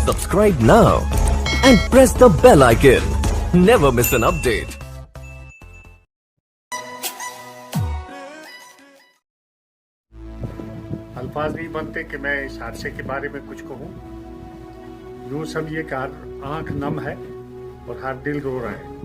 Subscribe now and press the bell icon. Never miss an update. अल्फाज नहीं बनते कि मैं इस हादसे के बारे में कुछ कहूँ। यूँ समझिए कि हर आंख नम है और हर दिल रो रहा है।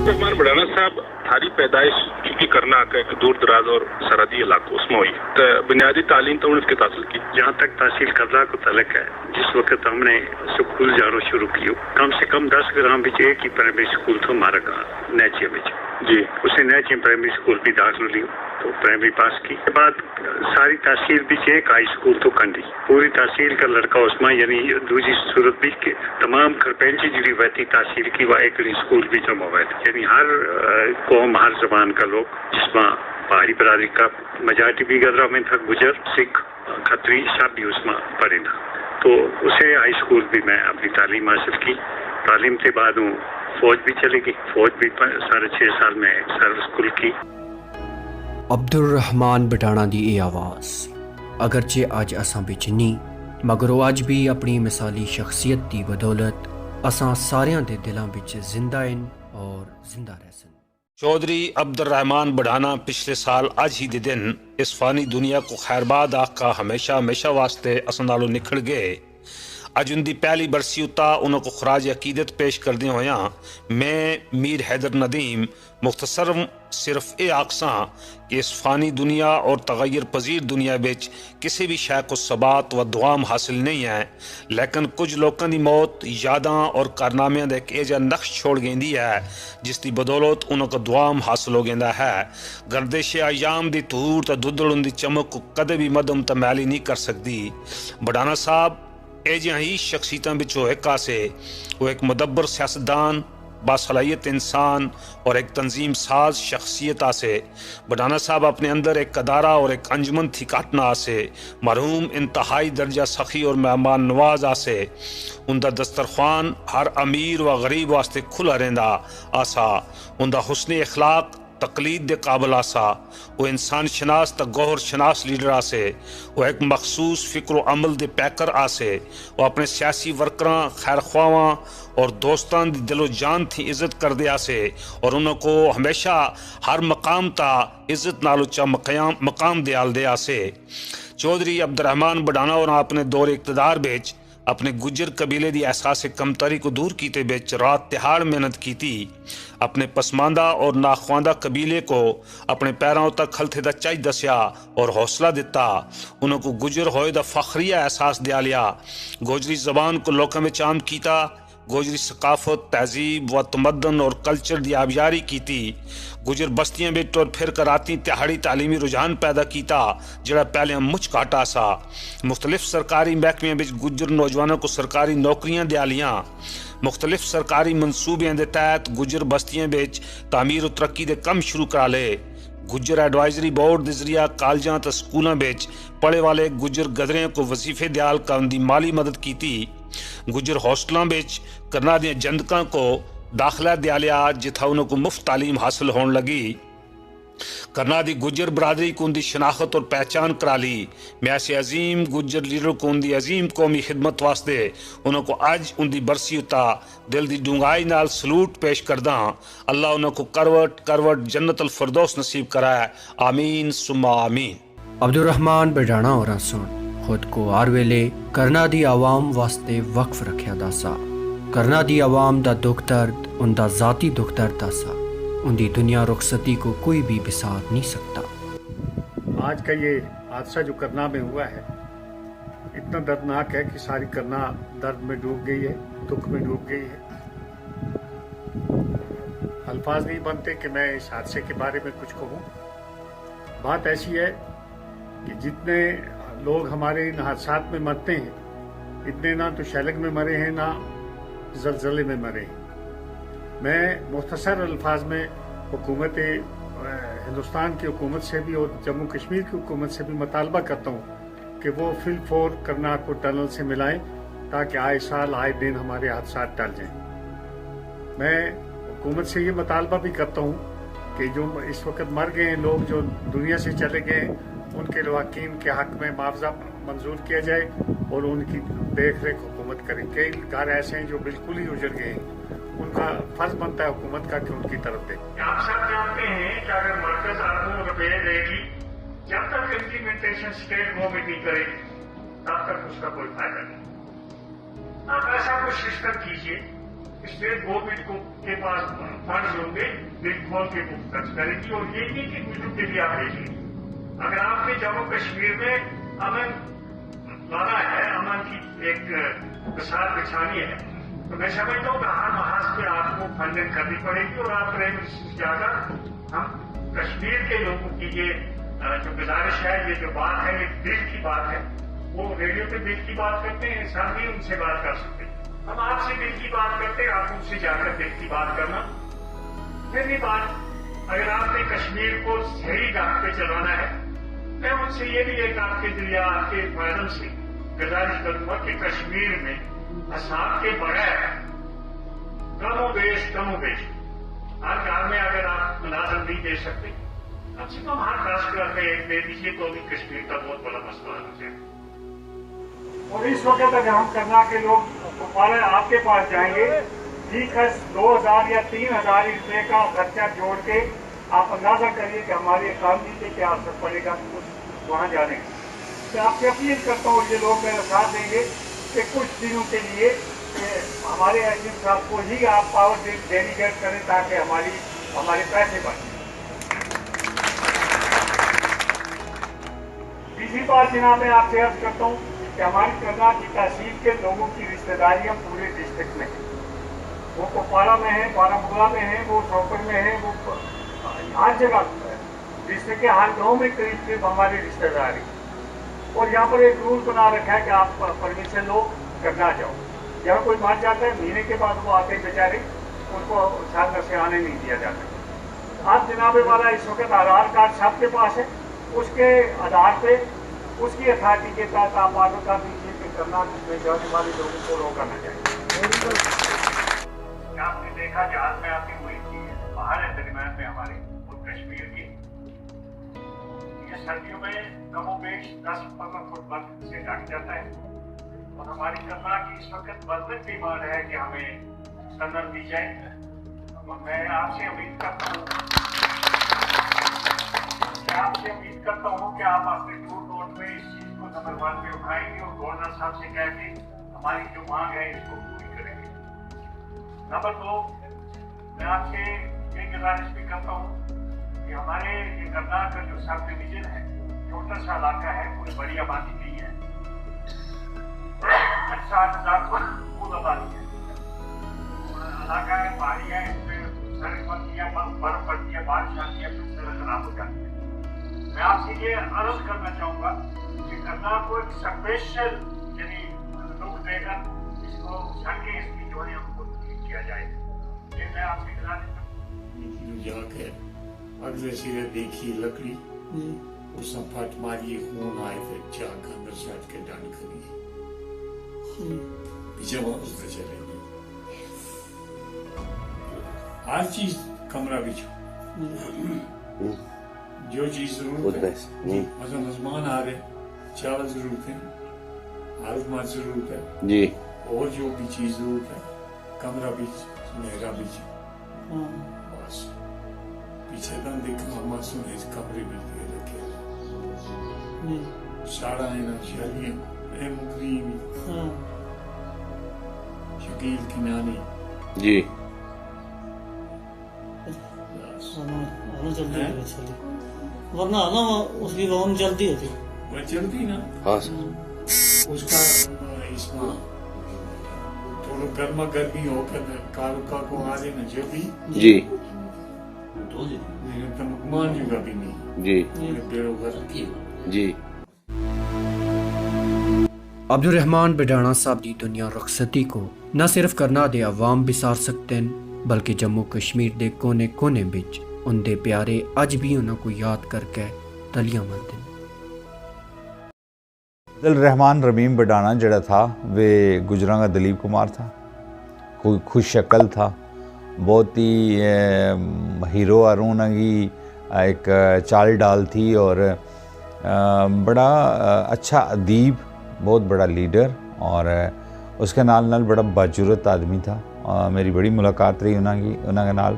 रहमान बढ़ाना साहब थारी पैदाइश चूंकि करनाक एक दूर दराज और सरहदी इलाकों उसमें हुई तो बुनियादी तालीम तो उन्होंने किस हासिल की। जहाँ तक तहसील करना को तलक है, जिस वक्त हमने स्कूल जाना शुरू किया, कम से कम 10 ग्राम बिच एक ही प्राइमरी स्कूल था हमारा गाँव नैचे में जी। उसे नैचे प्राइमरी स्कूल भी दाखिल ली तो प्राइमरी पास की के बाद सारी तहसील भी एक हाई स्कूल तो कंडी पूरी तहसील का लड़का उसमें यानी दूसरी सूरत भी के तमाम खरपेंची जी वैती तहसील की वह एक स्कूल भी जमा हुआ था। यानी हर कौम हर जबान का लोग जिसमें पहाड़ी बरादरी का मजाटी भी गदरा में था, गुजर सिख खत्री सब भी उसमें पढ़े था। तो उसे हाई स्कूल भी मैं अपनी तालीम हासिल की। तालीम के बाद हूँ फौज भी चली गई, फौज भी 6.5 साल में सर्विस स्कूल की। अब्दुल रहमान बटाणा दी ये आवाज़ अगरचे अज असां बिच नहीं मगर वो अज भी अपनी मिसाली शख्सियत की बदौलत असां सारियां दे दिलां बिच जिंदा इन और जिंदा रहसन। चौधरी अब्दुल रहमान बढ़ाना पिछले साल आज ही दे दिन इस फानी दुनिया को खैरबाद आका हमेशा हमेशा वास्ते असां नालों निखड़ गए। अज उनकी पहली बरसी उता उन्होंने खराज अकीदत पेश करदे होया मैं मीर हैदर नदीम मुख्तसर सिर्फ ये आखसा कि इस फानी दुनिया और तगैर पजीर दुनिया बिच किसी भी शय को सबात व दुआम हासिल नहीं है, लेकिन कुछ लोगों की मौत यादां और कारनामियां दे एक एजा नक्श छोड़ गेंदी है जिसकी बदौलत उन्होंने दुआम हासिल हो गेंदा है। गर्दिश अयाम दी तूर तो दुदड़ उनकी चमक को कदे भी मदम तमैली नहीं कर सकती। बढ़ाना साहब एजिया ही शख्सियतों बिचों एक आसे वो एक मुदब्बर सियासतदान बासलाहियत इंसान और एक तंजीम साज शख्सियत आसे। बढ़ाना साहब अपने अंदर एक कदारा और एक अंजमन थी काटना आसे मरहूम इंतहाई दर्जा सखी और मेहमान नवाज आसे। उनका दस्तरखान हर अमीर व गरीब वास्ते खुला रहंदा आसा। उनका हुस्न अखलाक तकलीद दे काबिल आसा। वो इंसान शनास त गौहर शनास लीडर आसे। वो एक मखसूस फिक्र अमल दे पैकर आसे। वो अपने सियासी वर्करां खैर ख्वाहां और दोस्तान दी दिलो जान थी इज्जत कर दे आसे और उनको हमेशा हर मकाम ता इज्जत नाल उच्चा मकाम दयाल दे आसे। चौधरी अब्दुल रहमान बढ़ाना और अपने दौर इक़्तिदार बिच अपने गुज्जर कबीले की एहसास कमतरी को दूर कीते बिच रात तिहाड़ मेहनत की थी। अपने पसमानदा और नाख्वांदा कबीले को अपने पैरों तक खलते दा चाई दसिया और हौसला दिता। उनको गुजर होए दा फखरिया एहसास दिया लिया। गोजरी जबान को लोगों में आम कीता। गोजरी सकाफत तहजीब व तमदन और कल्चर की आबियारी की थी। गुजर बस्तियां बिच और फिर कराती तिहाड़ी तालीमी रुझान पैदा किया जड़ा पहले मुझ घाटा सा। मुख्तलिफ सरकारी महकमे बिच गुजर नौजवानों को सरकारी नौकरियां दिया लियां। मुख्तलिफ सरकारी मनसूबियां के तहत गुजर बस्तियां बिच तामीर और तरक्की के कम शुरू करा ले। गुजर एडवाइजरी बोर्ड के जरिया कॉलेजां ते स्कूलों बिच पढ़े वाले गुजर गदरियों को वजीफे दयाल करने की माली मदद की थी। गुजर हॉस्टलों बिच करना दी जंदकों को दाखिला दिया लिया जिथा उनको मुफ्त तालीम हासिल होने लगी। करना दी गुजर बरादरी को उनकी शनाख्त और पहचान करा ली। मैं ऐसे अजीम गुजर लीडर को उनकी अजीम कौमी खिदमत वास्ते उनको अज उनकी बरसी उता दिल की डूंगाई नाल सलूट पेश करदा। अल्लाह उनको करवट करवट जन्नत अल फिरदौस नसीब कराए। आमीन सुम्मा आमीन। अब्दुल रहमान बटाणा और सुन खुद को हर वेले करना दी आवाम वास्ते वक्फ रखा दासा। करना दी आवाम दा दुख दर्द उनका जाती दुख दर्द आसा। उनकी दुनिया रुखसती को कोई भी बिसार नहीं सकता। आज का ये हादसा जो करना में हुआ है इतना दर्दनाक है कि सारी करना दर्द में डूब गई है, दुख में डूब गई है। अल्फाज नहीं बनते कि मैं इस हादसे के बारे में कुछ कहूँ। बात ऐसी है कि जितने लोग हमारे इन हादसात में मरते हैं इतने ना तो शैलग में मरे हैं ना जलजले में मरे हैं। मैं मुख्तसर अल्फाज में हुकूमत हिंदुस्तान की हुकूमत से भी और जम्मू कश्मीर की हुकूमत से भी मुतालबा करता हूँ कि वो फिल फोर करना को टनल से मिलाएं ताकि आए साल आए दिन हमारे हादसा टल जाएं। मैं हुकूमत से ये मुतालबा भी करता हूँ کہ जो इस वक्त मर गए हैं लोग, जो दुनिया से चले गए, उनके लवाकीन के हक में मुआवजा मंजूर किया जाए और उनकी देख रेख हुकूमत करे। कई घर ऐसे हैं जो बिल्कुल ही उजड़ गए हैं, उनका फर्ज बनता है हुकूमत का कि उनकी तरफ दे। आप सब जानते हैं कि अगर मरकज अरबों रुपये देगी, जब तक इम्प्लीमेंटेशन स्टेट गवर्नमेंट नहीं करेगी तब तक उसका कोई फायदा नहीं। आप ऐसा कुछ सिस्टम कीजिए, स्टेट गवर्नमेंट को के पास फंड होंगे, दिल खोल के बुक खर्च करेगी, और ये नहीं कि कुछ के लिए आप भेजिए। अगर आपने जम्मू कश्मीर में अमन लाना है, अमन की एक मिसाल बिछानी है, तो मैं समझता हूँ कि हर महाज पे आपको फंडिंग करनी पड़ेगी, और आप प्राइम मिनिस्टर से जाकर हम कश्मीर के लोगों की ये जो गुजारिश है, ये जो बात है, ये दिल की बात है, वो रेडियो पे दिल की बात करते हैं, इंसान भी उनसे बात कर सकते हैं। हम आपसे दिल की बात करते हैं, आप उनसे जाकर दिल की बात करना। फिर भी बात, अगर आपने कश्मीर को सही राह पे चलाना है, मैं उनसे ये भी एक आपके जरिए आपके माध्यम से गुजारिश करूंगा कि कश्मीर में असाब के बगैर कमोबेश हर घर में अगर आप मुलाजम नहीं दे सकते, कम से कम हर 10 घर में एक दे दीजिए, तो भी कश्मीर का बहुत बड़ा मसला हो जाए। और इस वक्त अगर हम करना के लोग दोबारा आपके पास जाएंगे, ठीक है, 2000 या 3000 रुपये का खर्चा जोड़ के आप अंदाजा करिए कि हमारे इकानमी पे क्या असर पड़ेगा वहाँ जाने का। तो आपसे अपील करता हूँ, ये लोग मेरा साथ देंगे कि कुछ दिनों के लिए हमारे एजेंट साहब को ही आप पावर डेलीगेट करें, ताकि हमारे पैसे बचें। तीसरी बात जनाब, मैं आपसे अर्ज करता हूँ कि हमारी करनाल की तहसील के लोगों की रिश्तेदारियाँ पूरे डिस्ट्रिक्ट में हैं। वो कुपवाड़ा में है, बारामूला में है, वो सोपर में है, वो हर जगह डिस्ट्रिक्ट के हर गाँव में करीब करीब हमारी रिश्तेदारी। और यहाँ पर एक रूल बना रखा है कि आप परमिशन लो, करना जाओ। जब कोई मर जाता है, महीने के बाद वो आते हैं बेचारे, उनको साल से आने नहीं दिया जाता। आप जनाब वाला इस वक्त आधार कार्ड सबके पास है, उसके आधार पे उसकी अथॉरिटी के तहत आप आगे कर दीजिए कि करना में जाने वाले लोगों को रोका न जाए। आपने देखा जहाज में आपकी हुई थी बाहर है दरमियान में हमारे और कश्मीर की, ये सर्दियों में कमोबेश 10-15 फुट बर्फ से ढक जाता है, और हमारी करना की इस वक्त बदलत डिमांड है कि हमें टनल दी जाए। मैं आपसे उम्मीद करता हूँ कि आप अपने टूर नोट में इस चीज को नंबर 1 पे उठाएंगे और गवर्नर साहब से कह के हमारी जो मांग है इसको पूरी करेंगे। नंबर 2, मैं आपसे ये गुजारिश भी करता हूँ कि हमारे ये करनाल का जो सब डिवीजन है, छोटा सा इलाका है, कोई बड़ी आबादी नहीं है, 60,000 कुल आबादी है। इलाका है, पहाड़ी है, इसमें सड़क बनती है, बर्फ पड़ती है, बारिश आती है, फिर सड़क खराब हो जाती है। मैं आपसे ये अर्ज करना चाहूँगा कि करनाल को एक स्पेशल यानी लुक देकर इसको संख्या इसकी जो है हमको किया जाए। ये मैं आपसे गुजारिश जाके अगले सिरे देखी लकड़ी उसने फट मारी, खून आए, फिर चाक अंदर से हट के डांड करी, पीछे वापस से चले गए। हर चीज कमरा बिछो, जो चीज जरूरत है, मतलब मेहमान आ रहे, चावल जरूरत है, हालत जरूरत है जी, और जो भी चीज जरूरत है, कमरा बीच, मेरा बीच, बस पीछे तक देखा मासूम इस कमरे में रखे साड़ा है ना शादी है, मुकरीम शकील की नानी जी, वरना ना उसकी रोम जल्दी होती, वो जल्दी ना, हाँ उसका इसमें थोड़ा गर्मा गर्मी होकर कारुका को आ देना जल्दी जी तो मान जुगा भी नहीं जी बेरोगर जी। अब्दुल रहमान बिडाणा साहब दी दुनिया रुखसती को न सिर्फ करना दे अवाम बिसार सकते हैं, बल्कि जम्मू कश्मीर दे कोने कोने बिच उनके प्यारे अज भी उन्होंने याद करके तलियां मारते हैं। अब्दुल रहमान रमीम बिडाणा जड़ा था वे गुजरां का दलीप कुमार था, कोई खुश शक्ल था, बहुत ही हीरो और उनकी एक चाल डाल थी और बड़ा अच्छा अदीब, बहुत बड़ा लीडर और उसके नाल बड़ा बाजुरत आदमी था। मेरी बड़ी मुलाकात रही उन्होंने नाल।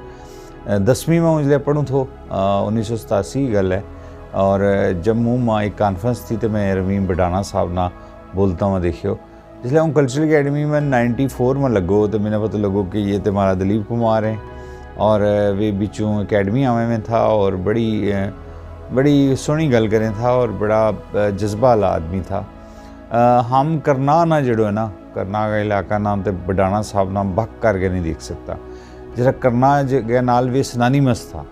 10वीं में मुझे पढ़ूँ तो 1987 की गल है और जम्मू में एक कॉन्फ्रेंस थी तो मैं रमीम बडाना साहब ना बोलता हुआ देखियो। जिसलिए हम कल्चरल अकेडमी में 94 में लगो तो मैंने पता लगो कि ये तो हमारा दिलीप कुमार है और वे बिचों अकेडमी आवे में था और बड़ी सोहनी गल करें था और बड़ा जज्बा वाला आदमी था। हम करना ना जड़ो है ना, करना का इलाका नाम तो बडाना साहब नाम बक करके नहीं देख सकता। जरा करना जगह नाल वे सिनानिमस था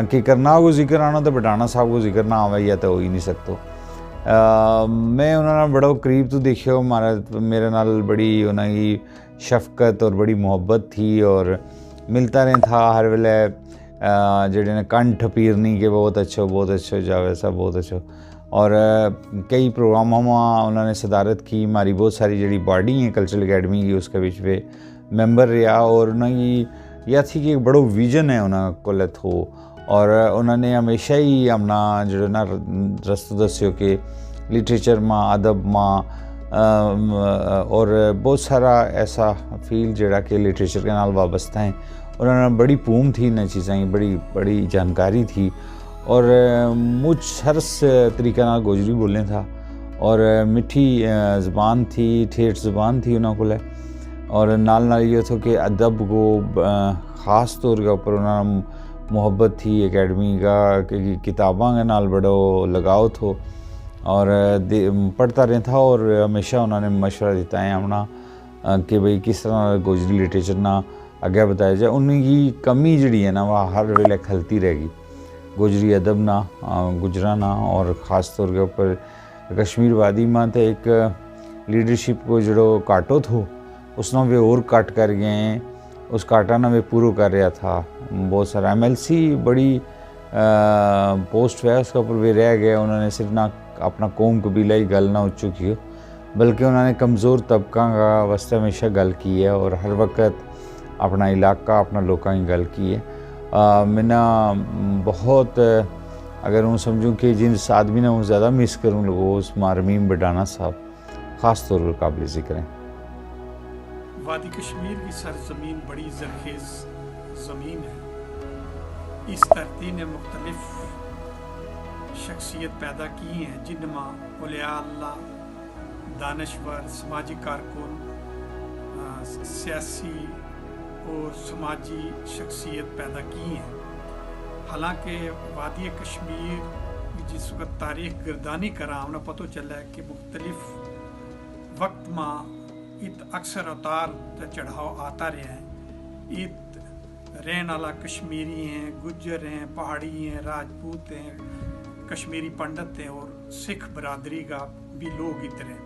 कि करना को जिक्र आना तो बडाना साहब को जिक्र ना आवे या तो हो ही नहीं सकता। मैं उन्होंने बड़ा करीब तो देखियो, मेरे नाल बड़ी उन्होंने शफकत और बड़ी मोहब्बत थी और मिलता रहे था हर वेले। जेडे ने कंठ पीरनी के बहुत अच्छो जावे सा बहुत अच्छो और कई प्रोग्रामों में उन्होंने सदारत की। हमारी बहुत सारी जी बॉडी है कल्चरल अकेडमी की उसके बीच पे मेंबर रहा और उन्होंने यह थी कि एक बड़ो विजन है उन्होंने को और उन्होंने हमेशा ही अपना जो ना रस्तो दस्यो कि लिटरेचर में अदब में और बहुत सारा ऐसा फील्ड जड़ा कि लिटरेचर के नाल वाबस्ता है। उन्होंने बड़ी पूम थी इन चीज़ों की, बड़ी जानकारी थी और मुझ सरस तरीक़े नाल गोजरी बोलने था और मिठी ज़बान थी, ठेठ ज़बान थी उन्होंने को और नाल ये था कि अदब को ख़ास तौर के ऊपर उन्होंने मोहब्बत थी अकेडमी का कि किताबों के नाल बड़ो लगाव थो और पढ़ता रहा था और हमेशा उन्होंने मशवरा दिता है अपना कि भाई किस तरह गोजरी लिटरेचर ना आगे बताया जाए। उनकी कमी जी है ना वह हर वेले खलती रहेगी गोजरी अदब ना गुजरा ना और ख़ास तौर के ऊपर कश्मीर वादी में तो एक लीडरशिप को जो काटो थो उसने वे और काट कर गए, उस काटा ना वे पूरा कर रहा था। बहुत सारा MLC बड़ी पोस्ट है उसके ऊपर वे रह गए। उन्होंने सिर्फ ना अपना कौम कबीला ही गल ना उच्चू की बल्कि उन्होंने कमज़ोर तबका का वास्ते हमेशा गल की है और हर वक्त अपना इलाका अपना लोगों की गल की है। मैंने बहुत अगर हूँ समझूँ कि जिस आदमी ने हूँ ज़्यादा मिस करूँ लोगों उस रमीम बडाना साहब ख़ास तौर पर काबिल ज़िक्र हैं। वादी कश्मीर की सरजमीन बड़ी जरखेज़ ज़मीन है। इस धरती ने मुख्तलिफ शख्सियत पैदा की हैं जिनमें औलिया अल्लाह, दानश्वर, समाजी कारकुन, सियासी और समाजी शख्सियत पैदा की हैं। हालांकि वादी कश्मीर जिस वक्त तारीख गर्दानी करा उन्हें पता चला है कि मुख्तलिफ वक्त में इत अक्सर उतार चढ़ाव आता रहा है। इत रहने वाला कश्मीरी हैं, गुज्जर हैं, पहाड़ी हैं, राजपूत हैं, कश्मीरी पंडित हैं और सिख बरादरी का भी लोग इतने।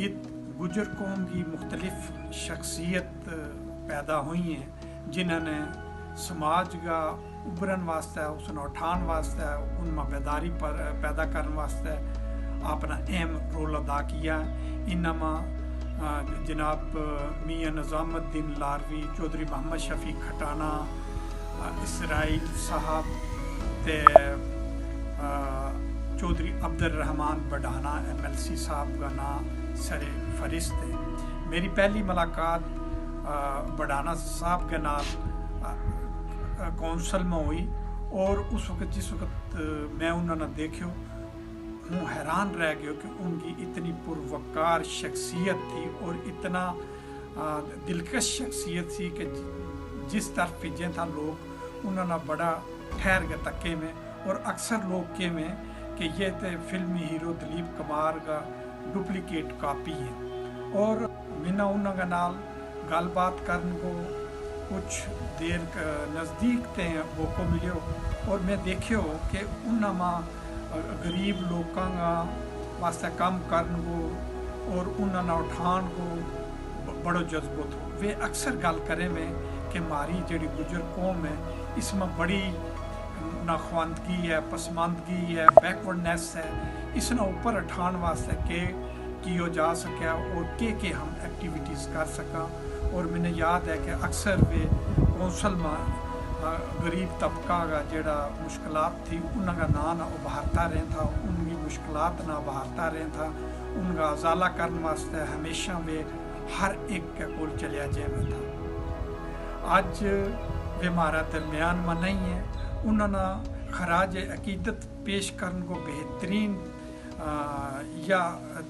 इत गुज्जर कौम की मुख्तलिफ शख्सियत पैदा हुई हैं जिन्होंने समाज का उभरन वास्ते उसने उठान वास्ते उनमें बेदारी पर पैदा करने वास्ते अपना अहम रोल अदा किया। इनमें जनाब मियाँ निज़ामुद्दीन लारवी, चौधरी मोहम्मद शफी खटाना, इसराइल साहब ते चौधरी अब्दुर्रहमान बडाना MLC साहब का नाम सरे फरिस्त है। मेरी पहली मुलाकात बडाना साहब के नाम कौंसल में हुई और उस वक्त जिस वक्त मैं उन्होंने देखो हूँ हैरान रह गया कि उनकी इतनी पुरवकार शख्सियत थी और इतना दिलकश शख्सियत थी कि जिस तरफ फिजे था लोग उन्होंने बड़ा ठहर गए तके में और अक्सर लोग के में कि ये तो फिल्मी हीरो दिलीप कुमार का डुप्लीकेट कापी है। और मैंने उन्होंने नाल गलबात करने को कुछ देर नज़दीक थे वो को मिलो और मैं देखियो कि उन्होंने गरीब लोगों का वास्ते काम करने को और उन्होंने उठान को बड़ो जज्बो थो। वे अक्सर गल करें में कि हमारी जी गुजर कौम है इसमें बड़ी नाखवानदगी है, पसमानदगी है, बैकवर्डनेस है। इसने ऊपर उठान वास्ते के किया जा सका और के हम एक्टिविटीज़ कर सका اور میں یاد ہے کہ اکثر وہ کونسل غریب طبقہ کا جڑا مشکلات تھی انہوں کا نہ ابھارتا رہا تھا، ان کی مشکلات نہ ابھارتا رہا تھا، ان کا ازالہ کرنے واسطے ہمیشہ وہ ہر ایک کے کول چلیا جانا تھا۔ آج وہ ہمارا درمیان میں نہیں ہے، انہوں نے خراج عقیدت پیش کرنے کو بہترین یا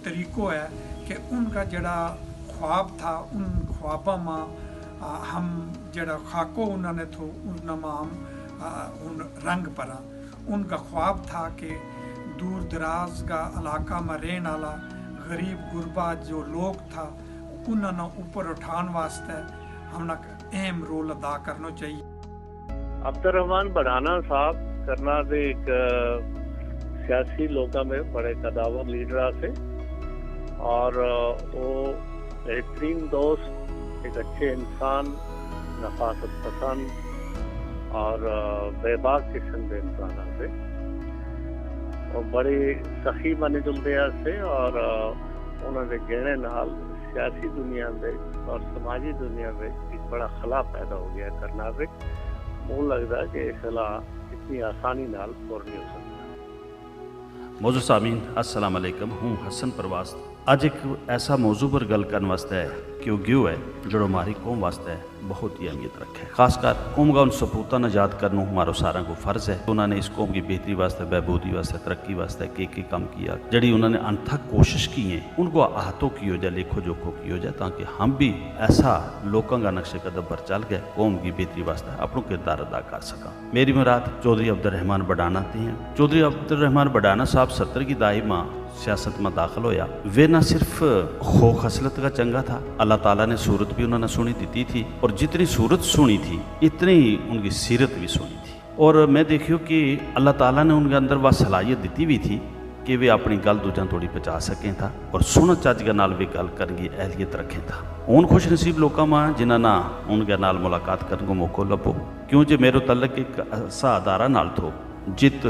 طریقہ ہے کہ ان کا جڑا خواب تھا ان خوابوں میں ہم جڑا خاکو انہوں نے تھو ان ہم رنگ پرا۔ ان کا خواب تھا کہ دور دراز کا علاقہ میں رہنے والا غریب غربا جو لوگ تھا انہوں نے اوپر اٹھان واسطے ہم نے اہم رول ادا کرنا چاہیے۔ عبد الرحمان بڑھانا صاحب کرنا دے ایک سیاسی لوگوں میں بڑے قداور لیڈر سے، اور وہ بہترین دوست، ایک اچھے انسان، نفاست پسند اور بے باک قسم کے انسان سے، اور بڑی سخی بنے جلدے سے، اور انہوں نے گہنے نال سیاسی دنیا میں اور سماجی دنیا میں ایک بڑا خلا پیدا ہو گیا کرنا سے۔ مجھے لگتا ہے کہ اس خلا اتنی آسانی نال پور نہیں ہو سکتا۔ موضوع سامعین السلام علیکم، ہوں حسن پرواز۔ اج ایک ایسا موضوع پر گل کرنے واسطے ہے کہ وہ گیو ہے جو ہماری قوم واسطے بہت ہی اہمیت رکھے، خاص کر قوم کا ان سپوتاں نے یاد کرنا ہمارا سارا کو فرض ہے۔ انہوں نے اس قوم کی بہتری واسطے، بہبودی واسطے، ترقی واسطے کی کام کیا، جڑی انہوں نے انتھک کوشش کی ہیں ان کو احاطوں کی ہو جائے، لکھو جوکھو کی ہو جائے، تاکہ ہم بھی ایسا لوگوں کا نقش قدم پر چل گئے قوم کی بہتری واسطے اپنا کردار ادا کر سکا۔ میری مراد چودھری عبد الرحمان بڑھانا تھی ہیں۔ چودھری عبد الرحمان بڑھانا صاحب 70 کی دہائی میں سیاست میں داخل ہویا۔ وہ نہ صرف خو خصلت کا چنگا تھا، اللہ تعالیٰ نے صورت بھی انہوں نے سونی دیتی تھی، اور جتنی صورت سونی تھی اتنی ہی ان کی سیرت بھی سونی تھی۔ اور میں دیکھیو کہ اللہ تعالیٰ نے ان کے اندر وہ صلاحیت دیتی بھی تھی کہ وہ اپنی گل دوجاں تھوڑی پہنچا سکیں تھا، اور سن چج کے نال بھی گل کرنے کی اہلیت رکھیں تھا۔ ان خوش نصیب لوگوں میں جنہاں نہ ان کے نال ملاقات کرنے کو موقع لبو، کیوں جو میرے تعلق ایک ایسا ادارہ نال تھو جت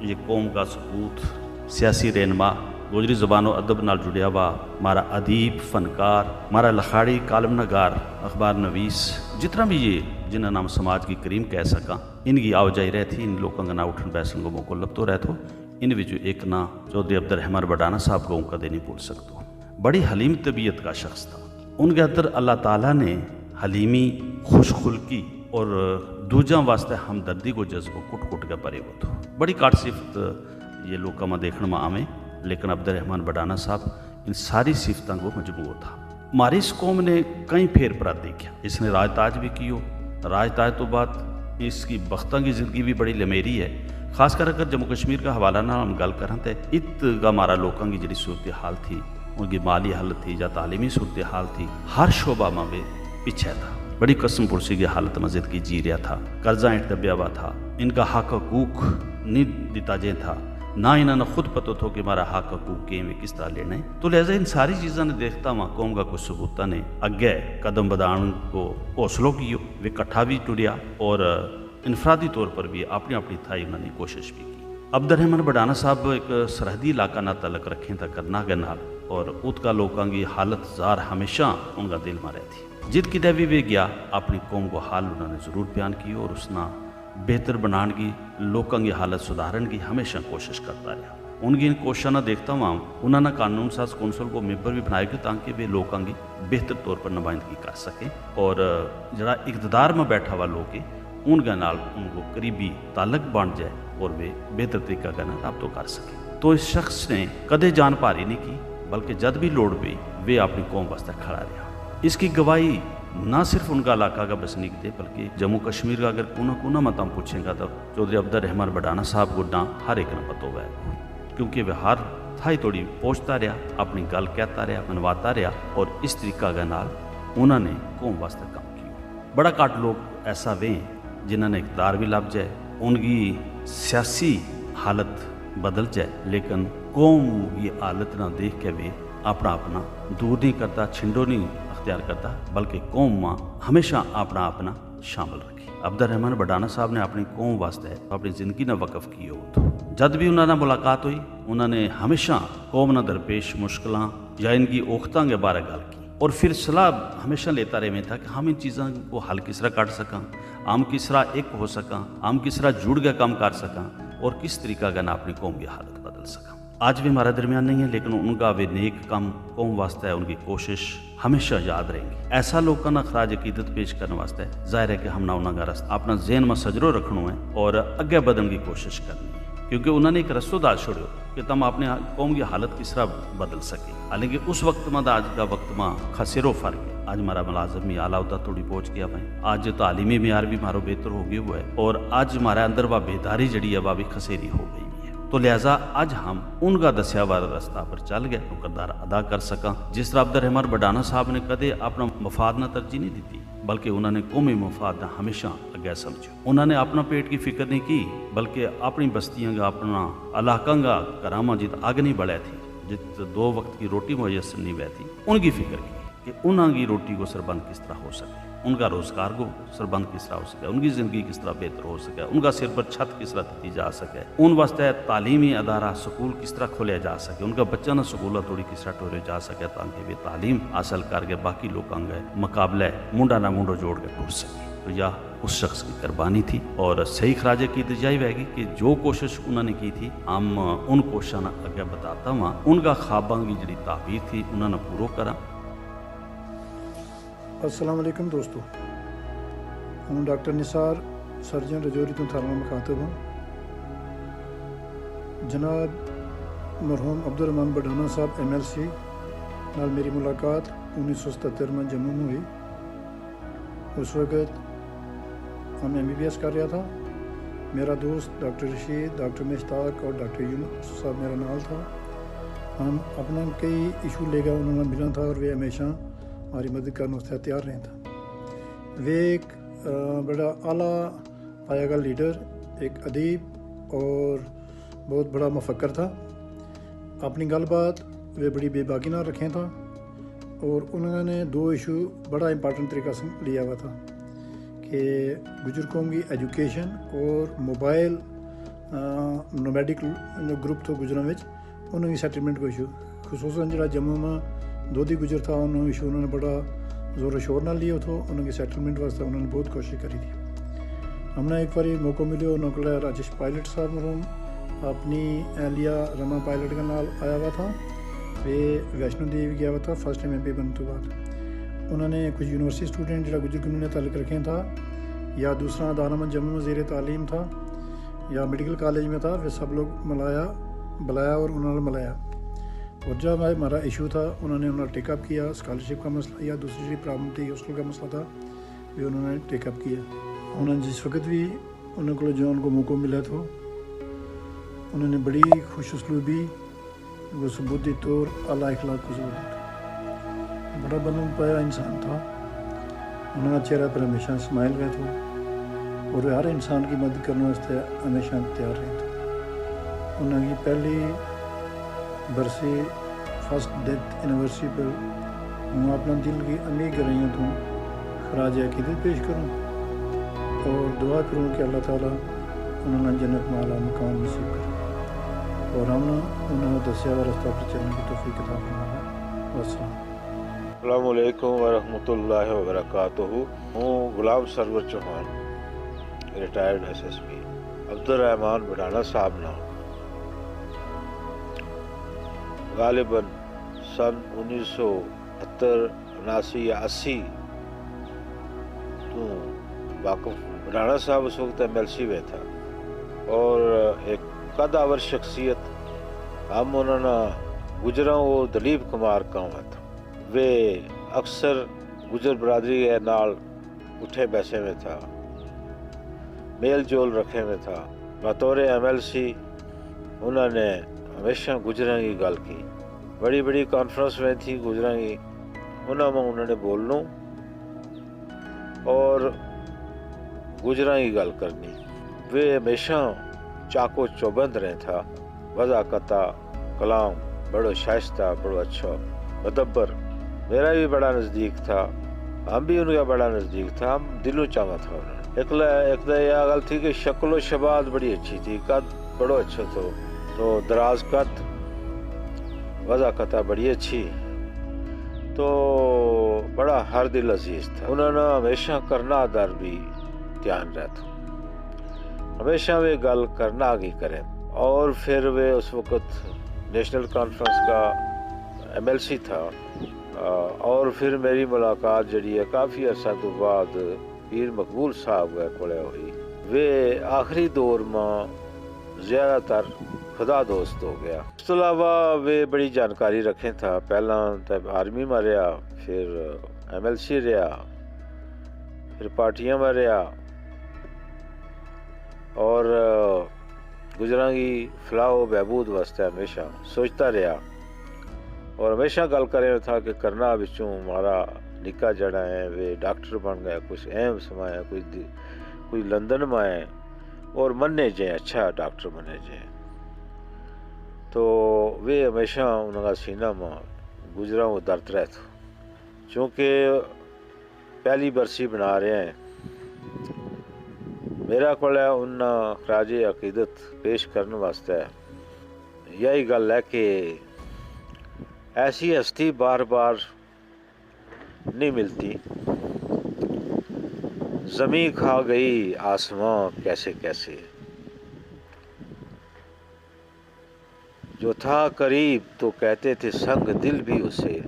یہ قوم کا ثبوت، سیاسی رہنما، گوجری زبان و ادب نال جڑیا ہوا، ہمارا ادیب، فنکار، ہمارا لکھاڑی، کالم نگار، اخبار نویس، جتنا بھی یہ جنہاں نام سماج کی کریم کہہ سکا، ان کی آؤ جائی رہتی، ان لوگوں کا نہ اٹھن بیسن کو موقع لبتو رہتو۔ ان وچوں ایک نا چودھری عبد الرحمان بڑھانا صاحب کو کدے نہیں بھول سکتو۔ بڑی حلیم طبیعت کا شخص تھا، ان کے اندر اللہ تعالیٰ نے حلیمی، خوش خلقی اور دوجاں واسطے ہمدردی کو جذبہ کٹ کٹ کے پرے ہو تو بڑی کاٹ صفت یہ لوگوں میں دیکھنے میں آویں، لیکن عبد الرحمان بڑھانا صاحب ان ساری صفتوں کو مجموع تھا۔ ہماری اس قوم نے کئی پھیر پرات دیکھا، اس نے راج تاج بھی کیو، راج تاج تو بعد اس کی بختوں کی زندگی بھی بڑی لمیری ہے، خاص کر اگر جموں کشمیر کا حوالہ نہ ہم گل کریں تو ات کا ہمارا لوگوں کی جڑی صورتحال تھی، ان کی مالی حالت تھی یا تعلیمی صورتحال تھی، ہر شعبہ میں بھی پیچھے تھا، بڑی قسم پرسی کی حالت میں زندگی جی رہا تھا، قرضہ اینٹ دبیا ہوا تھا، ان کا حق حقوق نہیں دیتا جائے تھا، نہ انہوں نے خود پتہ تھو کہ ہمارا حق حقوق کے میں کس طرح لینا ہے۔ تو لہذا ان ساری چیزوں نے دیکھتا ہوا قوم کا کچھ ثبوتہ نے اگے قدم بدان کو حوصلوں کی، وہ کٹھا بھی ٹریا اور انفرادی طور پر بھی اپنی اپنی تھائی انہوں نے کوشش بھی کی۔ عبد الرحمان بڑھانا صاحب ایک سرحدی علاقہ نہ تعلق رکھیں تھا کرنا کے نال، اور ات کا لوگوں کی حالت زار ہمیشہ ان کا دل میں رہتی، جت کی بھی وہ گیا اپنی قوم کو حال انہوں نے ضرور بیان کی، اور اس نے بہتر بنان کی، لوگوں کی حالت سدھارن کی ہمیشہ کوشش کرتا رہا۔ ان کی ان کوششوں نہ دیکھتا ہوں انہوں نے قانون ساز کونسل کو ممبر بھی بنائے گی تاکہ وہ لوگوں کی بہتر طور پر نمائندگی کر سکیں، اور جڑا اقتدار میں بیٹھا ہوا لوگ ہیں ان کے نال ان کو قریبی تعلق بن جائے اور وہ بہتر طریقہ کا رابطہ کر سکیں۔ تو اس شخص نے کدے جان پاری نہیں کی، بلکہ جد بھی لوڑ پئی وہ اپنی قوم واسطے کھڑا رہا۔ اس کی گواہی نہ صرف ان کا علاقہ کا بسنیک دے بلکہ جموں کشمیر کا اگر کونا کونا میں تم پوچھیں گا تو چودھری عبد الرحمان بڑھانا صاحب کو نہ ہر ایک نے پتہ ہوا ہے، کیونکہ وہ ہر تھائی توڑی پہنچتا رہا، اپنی گل کہتا رہا، منواتا رہا، اور اس طریقہ کے نال انہوں نے قوم واسطے کام کیا۔ بڑا کاٹ لوگ ایسا وے جنہوں نے اقتدار بھی لب جائے، ان کی سیاسی حالت بدل جائے، لیکن قوم یہ حالت نہ دیکھ کے وہ اپنا دور نہیں کرتا، چھنڈو نہیں اختیار کرتا، بلکہ قوم میں ہمیشہ اپنا شامل رکھی۔ عبد الرحمان بڑھانا صاحب نے اپنی قوم واسطے اپنی زندگی نہ وقف کی ہو تو جد بھی انہوں نے ملاقات ہوئی انہوں نے ہمیشہ قوم نہ درپیش مشکلوں یا ان کی اوختوں کے بارے گل کی، और फिर सलाह हमेशा लेता रहे था कि हम इन चीज़ों को हल किस तरह कर सकां, हम किस तरह एक हो सकां, हम किस तरह जुड़ के काम कर सकां और किस तरीका का ना अपनी कौम की हालत बदल सकां। आज भी हमारा दरमियान नहीं है, लेकिन उनका वे नेक काम कौम वास्ते है, उनकी कोशिश हमेशा याद रहेंगी। ऐसा लोग का ना खराज अकीदत पेश करने वास्ते जाहिर है कि हम ना उन्होंने रस्ता अपना जहन में सजरो रखना है और अगे बढ़ने की कोशिश करनी है, क्योंकि उन्होंने एक रस्तो दाज छोड़ो कि तुम अपने कौम की हालत किस तरह बदल सके। हालांकि उस वक्त में आज का वक्त में खसेरो फर्क है। आज हमारा मुलाजमी आला उदा थोड़ी पहुँच गया भाई, आज तालीमी मैार भी हमारा बेहतर हो गया हुआ है और आज हमारे अंदर वह बेदारी जड़ी है वह भी खसेरी हो गई है। तो लिहाजा आज हम उनका दसिया हुआ रास्ता पर चल गए तो किरदार अदा कर सका। जिस तरह अब्दुर्रहमान बडाना साहब ने कदे अपना मफाद ना तरजीह नहीं दी, बल्कि उन्होंने कौमी मफाद ना हमेशा अगे समझो। उन्होंने अपना पेट की फिक्र नहीं की, बल्कि अपनी बस्तियाँ का अपना इलाका का करामा जित आग नहीं बढ़ा थी, जित 2 वक्त की रोटी मुयसर नहीं बह थी, उनकी फिक्र की कि उन्होंने रोटी को सरबंद किस तरह हो सके, उनका रोज़गार को सरबंद किस तरह हो सके, उनकी ज़िंदगी किस तरह बेहतर हो सके, उनका सिर पर छत किस तरह दी जा सके, उन वास्ते तालीमी अदारा स्कूल किस तरह खोले जा सके, उनका बच्चा ना स्कूल थोड़ी किस तरह टोरे जा सके ताकि वे तालीम हासिल करके बाकी लोगों के मुकाबले मुंडा ना मुंडो जोड़ के टूट सके। तो यह उस शख्स की कुर्बानी थी और सही खराजे की तजाई रहेगी कि जो कोशिश उन्होंने की थी हम उन कोशिशों ने अगे बताता वहाँ उनका ख्वाबां की जी ताबीर थी उन्होंने पूरा करा। अस्सलाम वालेकुम दोस्तों, हूँ डॉक्टर निसार सर्जन रजौरी तो थाना मुखातब हूँ। जनाब मरहूम अब्दुर्रहमान बडाना साहब MLC नाल मेरी मुलाकात 1977 में जम्मू में हुई। उस वक्त हम MBBS कर रहा था। मेरा दोस्त डॉक्टर रशीद, डॉक्टर मुश्ताक और डॉक्टर यूनुस साहब मेरा नाल था। हम अपने कई इशू लेकर उन्होंने मिला था और वे हमेशा हमारी मदद करने वास्ते तैयार रहे था। वे एक बड़ा आला पाया गया लीडर, एक अदीब और बहुत बड़ा मुफक्कर था। अपनी गलबात वे बड़ी बेबाकी ना रखे था और उन्होंने 2 इशू बड़ा इंपॉर्टेंट तरीका से लिया हुआ था कि गुजर कौम की एजुकेशन और मोबाइल नोमैडिक ग्रुप तो गुजरात में उन्होंने सेटलमेंट को इशू खसूसन जो जम्मू में दोधी गुजर था उन्होंने इशू उन्होंने बड़ा जोर शोर ना लिया तो उन्होंने सेटलमेंट वास्ते उन्होंने बहुत कोशिश करी थी। हमने एक बार मौका मिले उन्होंने राजेश पायलट साहब मरूम अपनी एहलिया रमा पायलट का नाल आया हुआ था। वे वैष्णो देवी गया हुआ था फर्स्ट टाइम MP बनने तो बाद। उन्होंने कुछ यूनिवर्सिटी स्टूडेंट जो गुजर कम्यूनिटी ताल्लुक रखे था या दूसरा अदारा में जम्मू में ज़ेर तालीम था या मेडिकल कॉलेज में था, वे सब लोग बुलाया और उन्होंने मिलाया। और जब हमारा इशू था उन्होंने टेकअप किया। स्कॉलरशिप का मसला या दूसरी प्रॉब्लम थी हॉस्टल का मसला था, वे उन्होंने टेकअप किया। उन्होंने जिस वक्त भी उन्होंने जो उनको मौका मिला तो उन्होंने बड़ी खुश उसलूबी वो सबूती तौर आला इखलाक को सबूत था। बड़ा बनन पाया इंसान था। उन्होंने चेहरा पर हमेशा स्माइल रहे थे और हर इंसान की मदद करने वास्ते हमेशा तैयार रहे थे। उन्होंने पहली बरसी फर्स्ट डेथ एनिवर्सरी पर मैं अपना दिल की अमीर गराइयों तो खराज अकीदत पेश करूँ और दुआ करूँ कि अल्लाह ताला उन्होंने जन्नत में आला मकाम नसीब करे और हमने उन्होंने दसिया हुआ रास्ता पर चलने की तौफीक अता फरमाए। वस्सलाम। अस्सलाम वालेकुम व रहमतुल्लाहि व बरकातुहू। हूँ गुलाम सरवर चौहान, रिटायर्ड SSP। अब्दुर्रहमान बडाना साहब ना गालिबन सन 1970, 79 या 80 तो वाक़िफ़ हूँ। बडाना साहब उस वक्त MLC में था और एक कदावर शख्सियत। हम उन्होंने गुजरा वो दलीप कुमार का हुआ था। वे अक्सर गुजर बरादरी के नाल उठे बैसे में था, मेल जोल रखे में था। बतौर MLC उन्होंने हमेशा गुजरा की गल की। बड़ी बड़ी कॉन्फ्रेंस में थी गुजरा की, उन्होंने बोलना और गुजरा की गल करनी। वे हमेशा चाको चौबंद रहे था। वज़ाकता कलाम बड़ो शाइस्ता, बड़ो अच्छा मदब्बर। मेरा भी बड़ा नज़दीक था, हम भी उनका बड़ा नज़दीक था। हम दिलों चावा था उन्होंने। एक यह गल थी कि शक्ल शबात बड़ी अच्छी थी, कद बड़ो अच्छा तो दराज कद, वज़ाकता बड़ी अच्छी। تو بڑا ہر دل عزیز تھا. انہوں نے ہمیشہ کرنا در بھی دھیان رہتا, ہمیشہ وہ گل کرنا کی کریں. اور پھر وہ اس وقت نیشنل کانفرنس کا ایم ایل سی تھا. اور پھر میری ملاقات جڑی ہے کافی عرصہ تو بعد پیر مقبول صاحب گئے کھڑے ہوئی. وہ آخری دور میں زیادہ تر خدا دوست ہو گیا. اس کے علاوہ وہ بڑی جانکاری رکھیں تھا. پہلا تب آرمی میں رہا, پھر ایم ایل سی رہا, پھر پارٹیاں میں رہا, اور گجراں کی فلاح و بہبود واسطے ہمیشہ سوچتا رہا. اور ہمیشہ گل کرے تھا کہ کرنا بچوں ہمارا نکا جڑا ہے وہ ڈاکٹر بن گیا, کچھ اہم سمایا, کوئی لندن میں ہے, اور مننے جائیں اچھا ڈاکٹر بنے جائیں. تو وہ ہمیشہ انہوں کا سینہ میں گجرا وہ درد رہتا. چونکہ پہلی برسی بنا رہے ہیں, میرا کو ان خراج عقیدت پیش کرنے واسطے یہی گل ہے کہ ایسی ہستی بار بار نہیں ملتی. زمین کھا گئی آسمان کیسے کیسے, جو تھا قریب تو کہتے تھے سنگ دل بھی اسے,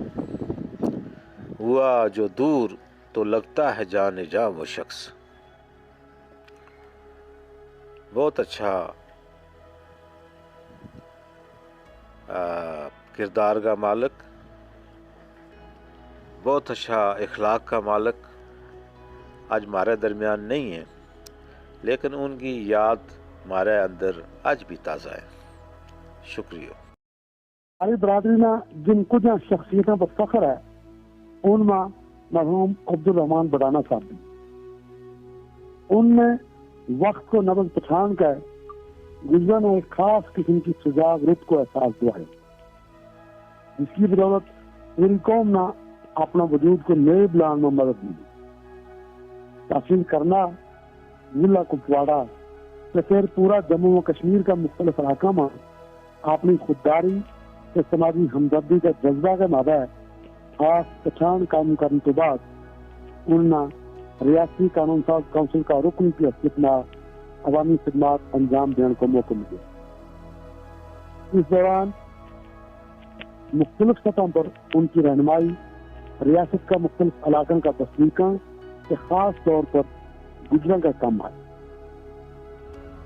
ہوا جو دور تو لگتا ہے جان جاں وہ شخص. بہت اچھا کردار کا مالک, بہت اچھا اخلاق کا مالک آج ہمارے درمیان نہیں ہے, لیکن ان کی یاد ہمارے اندر آج بھی تازہ ہے. شکریہ. ہماری برادری میں جن کچھ شخصیتوں پر فخر ہے ان میں مرحوم عبدالرحمان بڑھانا صاحب بھی. ان نے وقت کو نبض پہچان کر گجرا نے ایک خاص قسم کی سجاگ رت کو احساس ہوا ہے, جس کی بدولت پوری قوم نے اپنا وجود کو نئے بلان میں مدد ملی. تحصیل کرنا, ضلع کپواڑہ سے پھر پورا جموں و کشمیر کا مختلف علاقوں میں اپنی خودداری سے سماجی ہمدردی کا جذبہ کے مادہ خاص پہچان قائم کرنے کے بعد انہوں نے ریاستی قانون ساز کونسل کا رکن کی حیثیت میں عوامی خدمات انجام دینے کو موقع ملے. اس دوران مختلف سطحوں پر ان کی رہنمائی ریاست کا مختلف علاقوں کا تسلیقہ کے خاص طور پر گجرا کا کام ہے.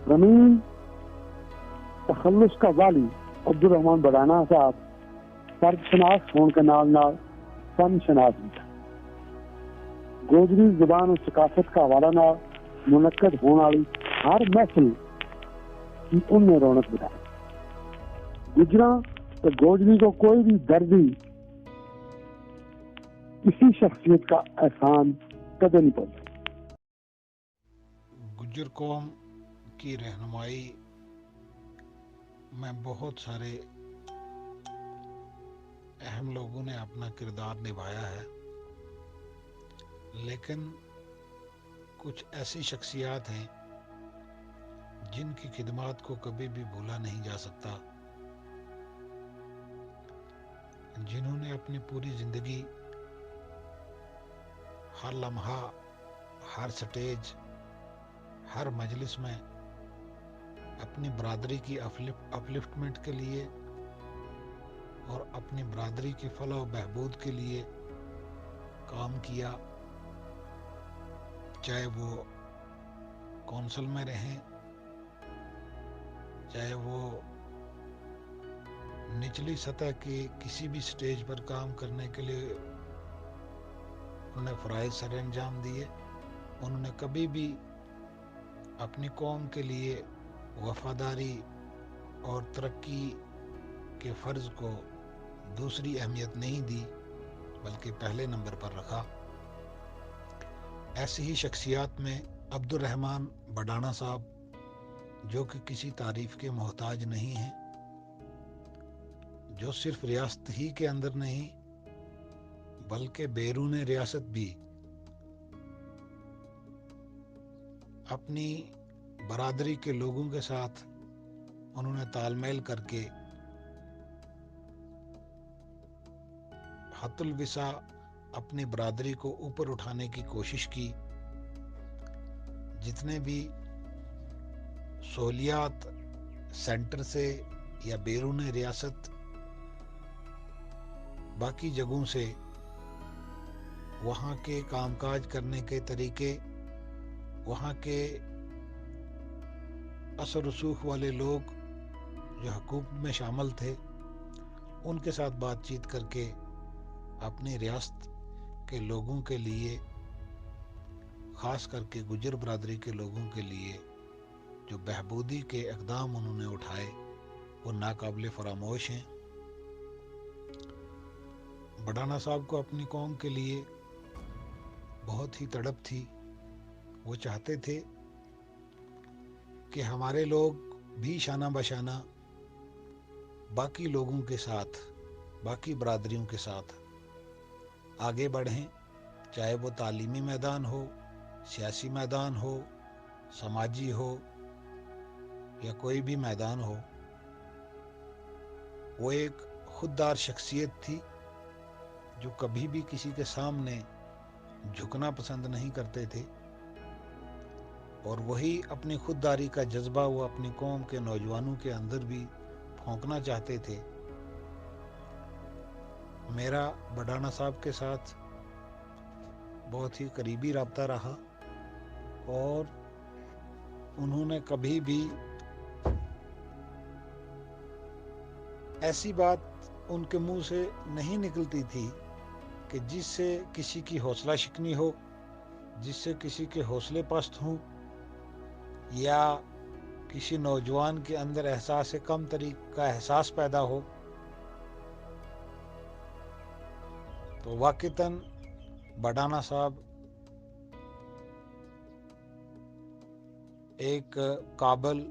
زمین تخلص کا والی عبدالرحمان بڑھانا صاحب فرد شناس ہونے کے نال نال فن شناس بھی تھا. گوجری زبان اور ثقافت کا حوالہ نال منعقد ہونے والی ہر محفل کی ان نے رونق بڑھائی. گجرا تو گوجری کو کوئی بھی دردی کسی شخصیت کا احسان کبھی نہیں پہنچا. گجر قوم کی رہنمائی میں بہت سارے اہم لوگوں نے اپنا کردار نبھایا ہے, لیکن کچھ ایسی شخصیات ہیں جن کی خدمات کو کبھی بھی بھولا نہیں جا سکتا, جنہوں نے اپنی پوری زندگی ہر لمحہ, ہر سٹیج, ہر مجلس میں اپنی برادری کی اپلفٹمنٹ کے لیے اور اپنی برادری کی فلاح و بہبود کے لیے کام کیا. چاہے وہ کونسل میں رہیں, چاہے وہ نچلی سطح کے کسی بھی سٹیج پر کام کرنے کے لیے انہوں نے فرائض سر انجام دیے. انہوں نے کبھی بھی اپنی قوم کے لیے وفاداری اور ترقی کے فرض کو دوسری اہمیت نہیں دی, بلکہ پہلے نمبر پر رکھا. ایسی ہی شخصیات میں عبدالرحمان بڑھانا صاحب, جو کہ کسی تعریف کے محتاج نہیں ہیں, جو صرف ریاست ہی کے اندر نہیں بلکہ بیرون ریاست بھی اپنی برادری کے لوگوں کے ساتھ انہوں نے تال میل کر کے हतुल विसा अपनी बरादरी को ऊपर उठाने की कोशिश की। जितने भी सहूलियात सेंटर से या बैरून रियासत बाकी जगहों से वहाँ के कामकाज करने के तरीके, वहाँ के असर रसूख वाले लोग जो हुकूमत में शामिल थे, उनके साथ बातचीत करके अपनी रियासत के लोगों के लिए, ख़ास करके गुजर बरादरी के लोगों के लिए जो बहबूदी के इक़दाम उन्होंने उठाए वो नाकाबिले फरामोश हैं। बड़ाना साहब को अपनी कौम के लिए बहुत ही तड़प थी। वो चाहते थे कि हमारे लोग भी शाना बशाना बाकी लोगों के साथ, बाकी बरादरियों के साथ आगे बढ़ें, चाहे वो तालीमी मैदान हो, सियासी मैदान हो, समाजी हो या कोई भी मैदान हो। वो एक खुददार शख्सियत थी जो कभी भी किसी के सामने झुकना पसंद नहीं करते थे, और वही अपनी खुददारी का जज्बा वो अपनी कौम के नौजवानों के अंदर भी फौंकना चाहते थे। मेरा बड़ाना साहब के साथ बहुत ही करीबी राब्ता रहा और उन्होंने कभी भी ऐसी बात उनके मुंह से नहीं निकलती थी कि जिससे किसी की हौसला शिकनी हो, जिससे किसी के हौसले पस्त हों या किसी नौजवान के अंदर एहसास कम तरी का एहसास पैदा हो। तो वाक़ितन बड़ाना साहब एक काबिल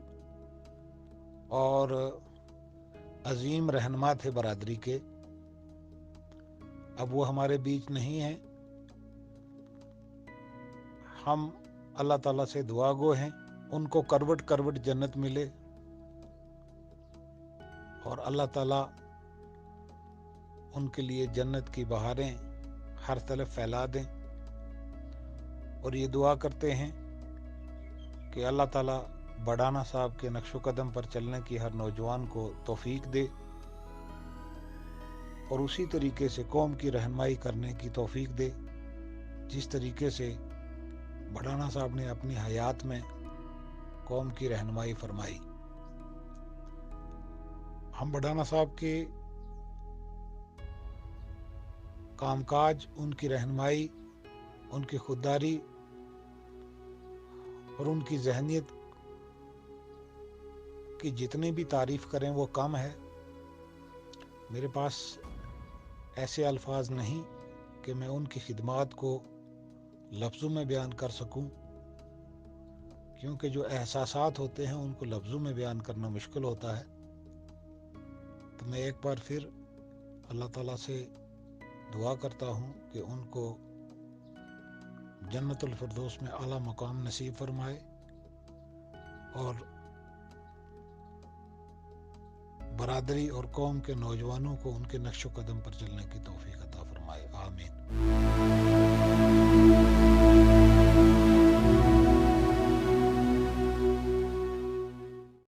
और अजीम रहनुमा थे बरादरी के। अब वो हमारे बीच नहीं हैं। हम अल्लाह ताला से दुआ गो हैं उनको करवट करवट जन्नत मिले और अल्लाह ताला उनके लिए जन्नत की बहारें हर तरफ फैला दें। और ये दुआ करते हैं कि अल्लाह ताला बड़ाना साहब के नक्शो कदम पर चलने की हर नौजवान को तौफीक दे और उसी तरीके से कौम की रहनुमाई करने की तौफीक दे जिस तरीके से बड़ाना साहब ने अपनी हयात में कौम की रहनुमाई फरमाई। हम बड़ाना साहब के कामकाज, उनकी रहनुमाई, उनकी खुददारी और उनकी जहनियत की जितनी भी तारीफ करें वो कम है। मेरे पास ऐसे अल्फाज नहीं कि मैं उनकी खिदमात को लफ्ज़ों में बयान कर सकूं, क्योंकि जो एहसासात होते हैं उनको लफ्ज़ों में बयान करना मुश्किल होता है। तो मैं एक बार फिर अल्लाह ताला से दुआ करता हूँ कि उनको जन्नतुल फिरदौस में आला मकाम नसीब फरमाए और बरादरी और कौम के नौजवानों को उनके नक्शो कदम पर चलने की तौफीक अता फरमाए। आमीन।